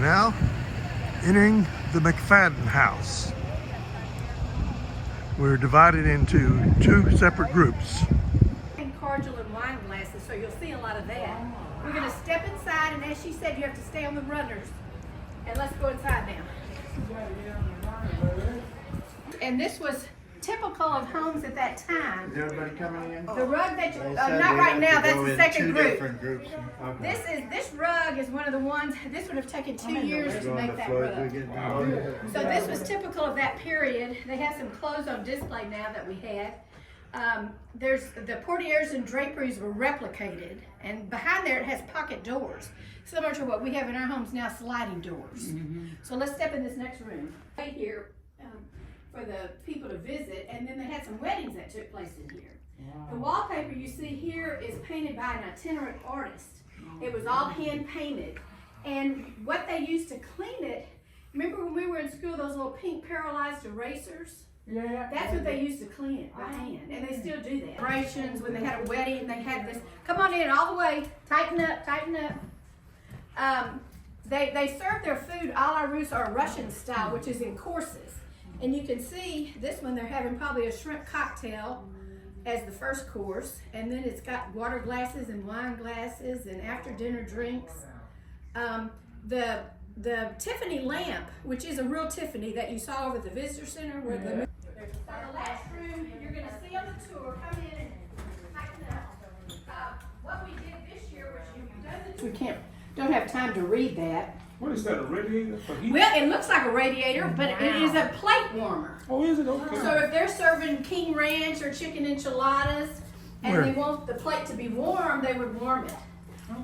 now entering the McFadden house. We're divided into two separate groups. Cordial and wine glasses, so you'll see a lot of that. We're going to step inside, and as she said, you have to stay on the runners. And let's go inside now. And this was typical of homes at that time. Is everybody coming in? The rug that you, They said not we right have now, to that's go the in second two group. different groups. Okay. This rug is one of the ones, this would have taken 2 years to Going make to that Floyd, we rug. get down. So this was typical of that period. They have some clothes on display now that we had. There's the portieres and draperies were replicated, and behind there it has pocket doors, similar to what we have in our homes now, sliding doors. So let's step in this next room. Right here for the people to visit, and then they had some weddings that took place in here. The wallpaper you see here is painted by an itinerant artist. It was all hand painted, and what they used to clean it, remember when we were in school, those little pink paralyzed erasers? Yeah. That's what they used to clean it by hand, and they still do that. Celebrations, when they had a wedding, they had this, come on in all the way, tighten up, tighten up. They serve their food a la Russe or Russian style, which is in courses. And you can see this one, they're having probably a shrimp cocktail as the first course, and then it's got water glasses and wine glasses and after dinner drinks. The Tiffany lamp, which is a real Tiffany that you saw over at the visitor center, where the last room you're going to see on the tour, come in and tighten up. What we did this year, which you've done this, we don't have time to read that. What is that, a radiator for heat? Well, it looks like a radiator, but it is a plate warmer. Oh, is it? Okay. So if they're serving King Ranch or chicken enchiladas, and they want the plate to be warm, they would warm it.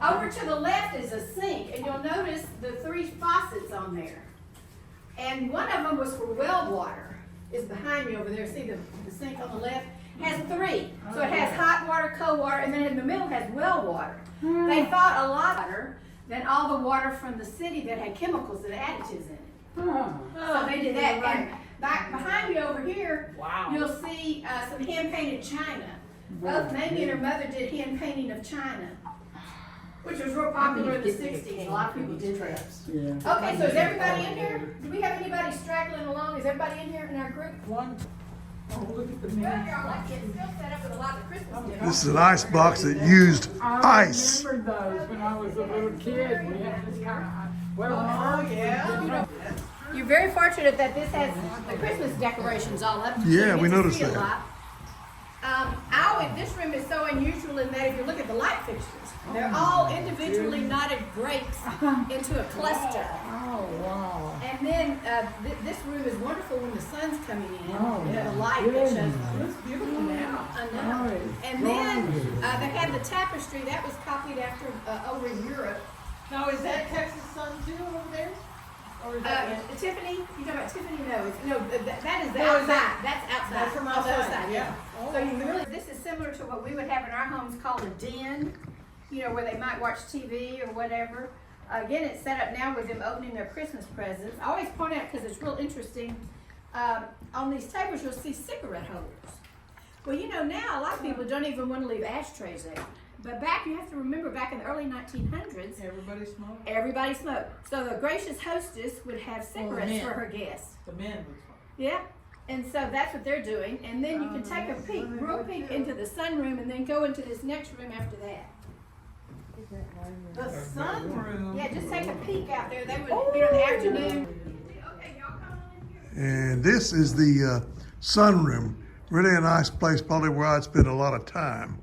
Over to the left is a sink, and you'll notice the 3 faucets on there. And one of them was for well water. It's behind me over there. See the sink on the left? Has 3. So it has hot water, cold water, and then in the middle has well water. They thought a lot better than all the water from the city that had chemicals and additives in it. So they did that. And back behind me over here, you'll see some hand-painted china. Both Mamie and her mother did hand painting of china, which was real popular in the 60s. A lot of people did that. Yeah. Okay, so is everybody in here? Do we have anybody straggling along? Is everybody in here in our group? One. Oh, look at the Well, man. you're all like it's still set up with a lot of Christmas dinner. This is an ice box that used ice. I remember those when I was a little kid. We had this kind of, well, yeah. You're very fortunate that this has the Christmas decorations all up. Yeah, You we get to noticed see a that. lot. This room is so unusual in that if you look at the light fixtures, they're all individually knotted breaks into a cluster. oh, wow. And then this room is wonderful when the sun's coming in. Oh, You know, yeah. the light that shows. It's beautiful now. I know. Oh, And then they had the tapestry that was copied after over in Europe. Now, is that Texas Sun too over there? Or is that Tiffany, you talking about Tiffany? No, that is the Oh, is that- outside. That's outside. That's from On the other outside, side, yeah. So you really, this is similar to what we would have in our homes called a den, you know, where they might watch TV or whatever. Again, it's set up now with them opening their Christmas presents. I always point out, because it's real interesting, on these tables you'll see cigarette holders. Well, you know, now a lot of people don't even want to leave ashtrays there. But back, you have to remember, back in the early 1900s, everybody smoke? everybody smoked. So the gracious hostess would have cigarettes men. for her guests. The men would smoke. Yeah. And so that's what they're doing. And then you can take a peek, real peek into the sunroom and then go into this next room after that. The sunroom? Yeah, just take a peek out there. They would, you know, in the afternoon. Okay, y'all come on in here. And this is the sunroom. Really a nice place, probably where I'd spend a lot of time.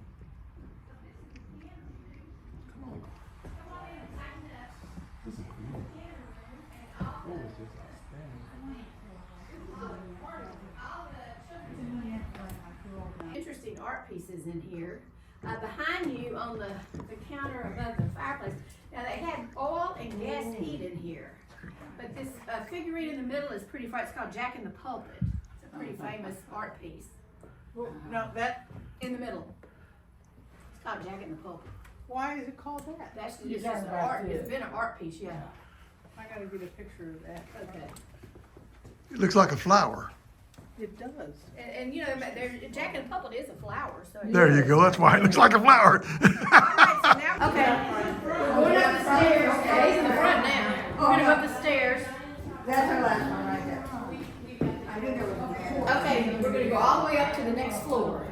Interesting art pieces in here. Behind you on the counter above the fireplace, now they had oil and gas heat in here. But this figurine in the middle is pretty fun. It's called Jack in the Pulpit. It's a pretty famous art piece. Well, no, that, In the middle. It's called Jack in the Pulpit. why is it called that? That's You're it's just talking an about art. it. It's been an art piece, yeah. I gotta get a picture of that. Okay. It looks like a flower. It does. And you know, Jack in the Pulpit is a flower. So There you go. That's why it looks like a flower. All right, so now, okay. We're going up the stairs. Okay, he's in the front now. gonna go up the stairs. That's our last one right there. I think there was more. Okay, we're gonna go all the way up to the next floor.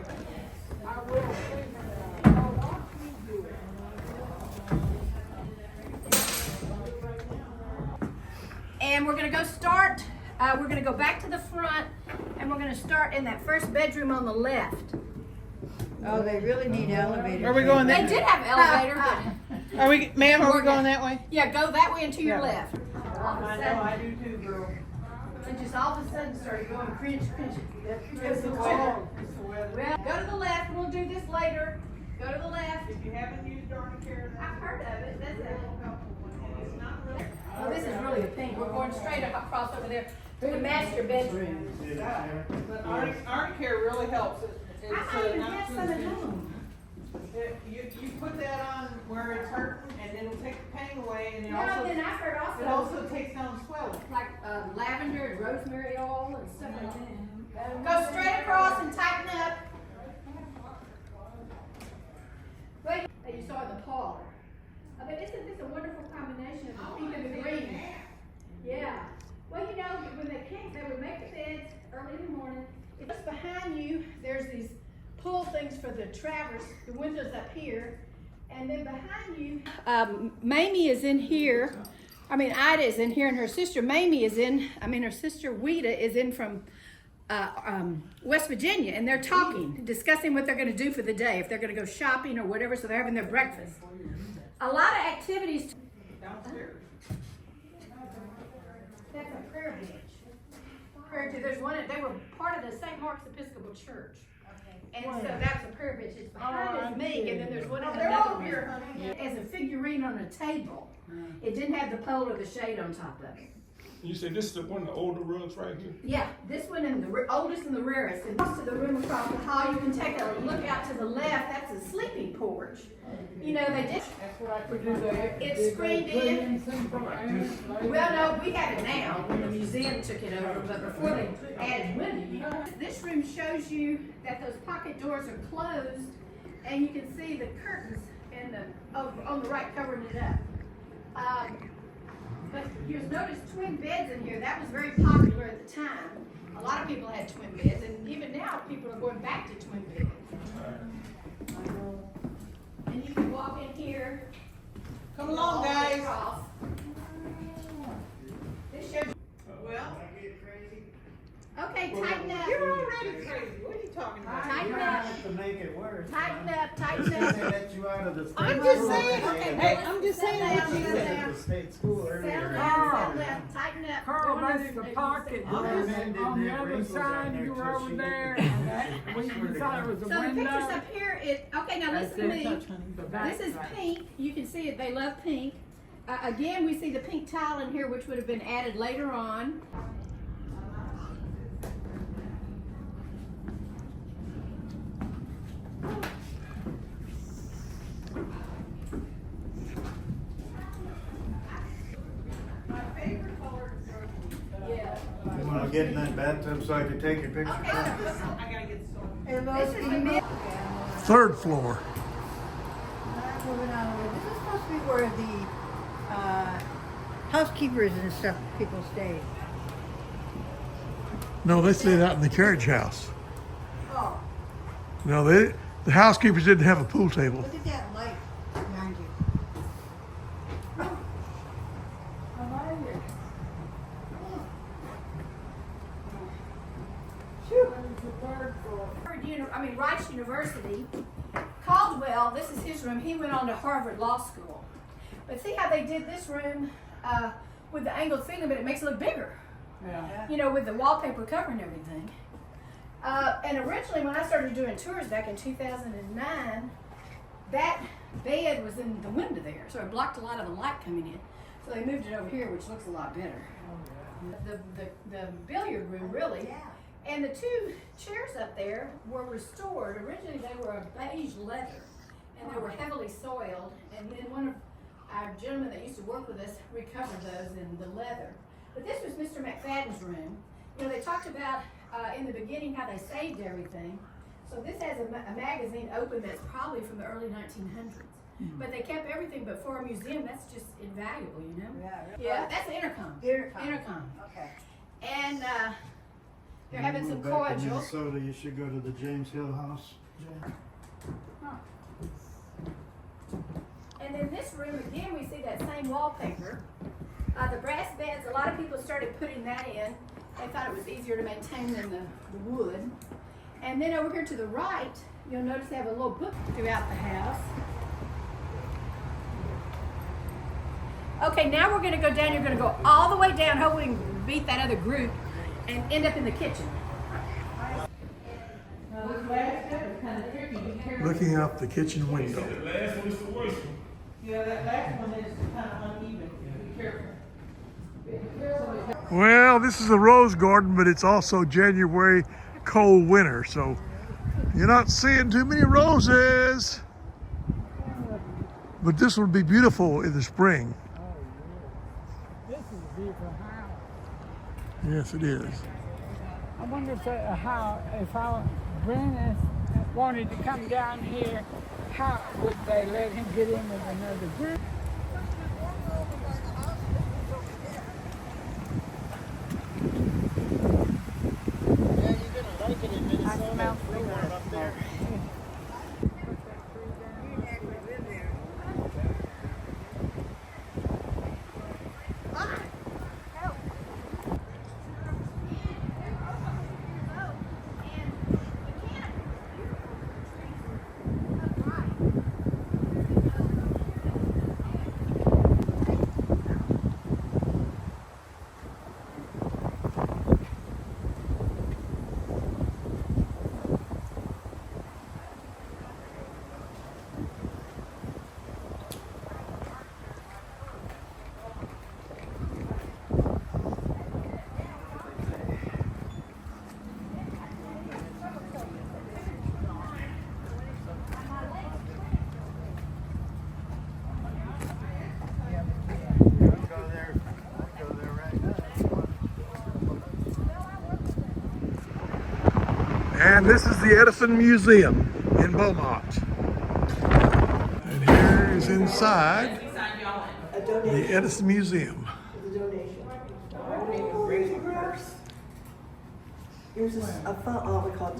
And we're gonna we're gonna go back to the front, and we're gonna start in that first bedroom on the left. Oh, they really need elevators. Are we going They that? did have an elevator, but Are we, ma'am? Are we going that way? yeah, go that way and to your Yeah. left. I know, I do too, girl. And just all of a sudden started going cringe. It's the weather, it's the weather. Well, go to the left, we'll do this later. Go to the left. If you haven't used armchair, I've heard of it, that's it. it's not really. Oh, this is really a pink. We're going straight across over there to the master bedroom. But armchair really helps. It's I might even not have too some at stiff. home. You put that on where it's hurting, and it'll take the pain away, and No, then I've heard it also takes down swelling. like lavender and rosemary oil and stuff like that. Go straight across and tighten up. Wait, that you saw in the parlor. I mean, isn't this a wonderful combination of the pink and the green? Yeah. Well, you know, when they would make the beds early in the morning. Just behind you, there's these pull things for the traverse, the windows up here. And then behind you, Mamie is in here. Ida is in here, and her sister Mamie is in. Her sister Weta is in from West Virginia, and they're talking, discussing what they're going to do for the day, if they're going to go shopping or whatever. So they're having their breakfast. A lot of activities. Downstairs. That's a prayer bench. There's one. They were part of the St. Mark's Episcopal Church. And so that's a prayer bench. It's behind us, me, and then there's one in They're another all here, room. honey. As a figurine on a table. It didn't have the pole or the shade on top of it. You said this is one of the older rugs right here? Yeah, this one is the oldest and the rarest. And most of the room across the hall, you can take a look out to the left. That's a sleeping porch. You know, they did. That's what I put in there. It's screened in. Well, no, we have it now. The museum took it over, but before they added windows. This room shows you that those pocket doors are closed, and you can see the curtains and on the right covering it up. But you'll notice twin beds in here. That was very popular at the time. A lot of people had twin beds, and even now people are going back to twin beds. And you can walk in here. Come along, guys. Across. This shows. Well, Okay, tighten up. you're already crazy. What are you talking about? Tighten You up. have to make it worse. Tighten up. Tighten They up. let you out of the state I'm just school. saying, Okay, hey, well, I'm just sit saying down, what sit she said. down. The state school Settle earlier. down, settle down. Tighten up. Carl, Go on that's the this- pocket I'm doors just- on the other side, you were over there, and we thought it was So a the pictures window. up here, okay, now listen to me. This is pink. You can see it. They love pink. Again, we see the pink tile in here, which would have been added later on. My favorite color is purple. Yeah. You wanna get in that bathtub so I can take your picture? Okay. I gotta get some. And This those is the mid. Third floor. moving on a little. This is supposed to be where the housekeepers and stuff, people stay. No, they stayed out in the carriage house. Oh, No, the housekeepers didn't have a pool table. look at that light behind you. Rice University. Caldwell, this is his room. He went on to Harvard Law School. But see how they did this room with the angled ceiling, but it makes it look bigger. Yeah. You know, with the wallpaper covering everything. And originally, when I started doing tours back in 2009, that bed was in the window there, so it blocked a lot of the light coming in. So they moved it over here, which looks a lot better. The billiard room, really. And the two chairs up there were restored. Originally, they were a beige leather, and they were heavily soiled. And then one of our gentlemen that used to work with us recovered those in the leather. But this was Mr. McFadden's room. You know, they talked about in the beginning how they saved everything. So this has a magazine open that's probably from the early 1900s. But they kept everything, but for a museum, that's just invaluable, you know? Yeah. Yeah, that's the intercom. Intercom. Intercom. Okay. And, they're having some When you move back to cordial. Minnesota, you should go to the James Hill House. And in this room, again, we see that same wallpaper. The brass beds, a lot of people started putting that in. They thought it was easier to maintain than the wood. And then over here to the right, you'll notice they have a little book throughout the house. Okay, now we're gonna go down. You're gonna go all the way down, hope we can beat that other group, and end up in the kitchen. This last step is kind of tricky, be careful. Looking out the kitchen window. The last one is the worst one. Yeah, that last one is kind of uneven, be careful. Well, this is a rose garden, but it's also January, cold winter, so you're not seeing too many roses. But this will be beautiful in the spring. This is a beautiful house. Yes, it is. I wonder if our Brennan wanted to come down here, how would they let him get in with another group? Yeah, you're gonna like it in Minnesota. We weren't up there. And this is the Edison Museum in Beaumont. And here is inside the Edison Museum. Here's a phone, we call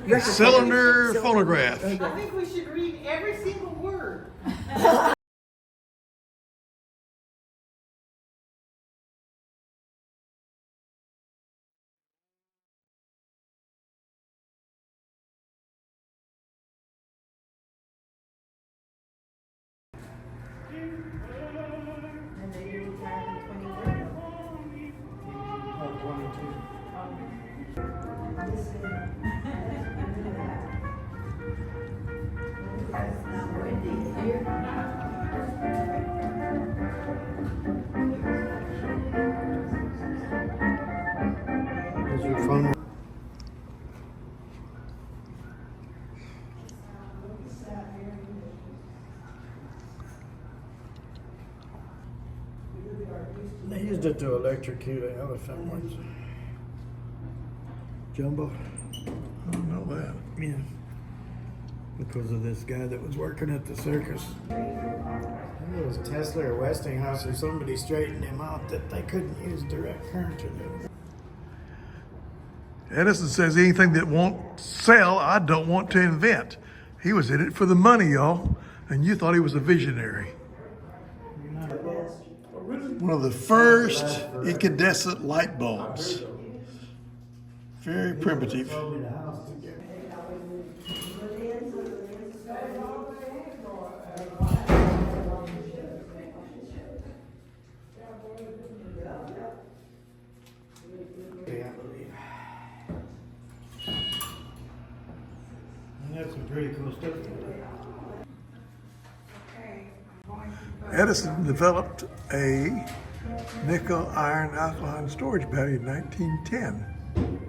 it a Cylinder phonograph. I think we should read every single word. And then you retired in 21. Is your phone? They used it to electrocute an elephant once. Jumbo? I don't know that. Yeah. Because of this guy that was working at the circus. I think it was Tesla or Westinghouse or somebody straightened him out that they couldn't use direct current to do. Edison says anything that won't sell, I don't want to invent. He was in it for the money, y'all, and you thought he was a visionary. One of the first incandescent light bulbs. Very primitive. Yeah, I believe. And that's some pretty cool stuff. Edison developed a nickel iron alkaline storage battery in 1910.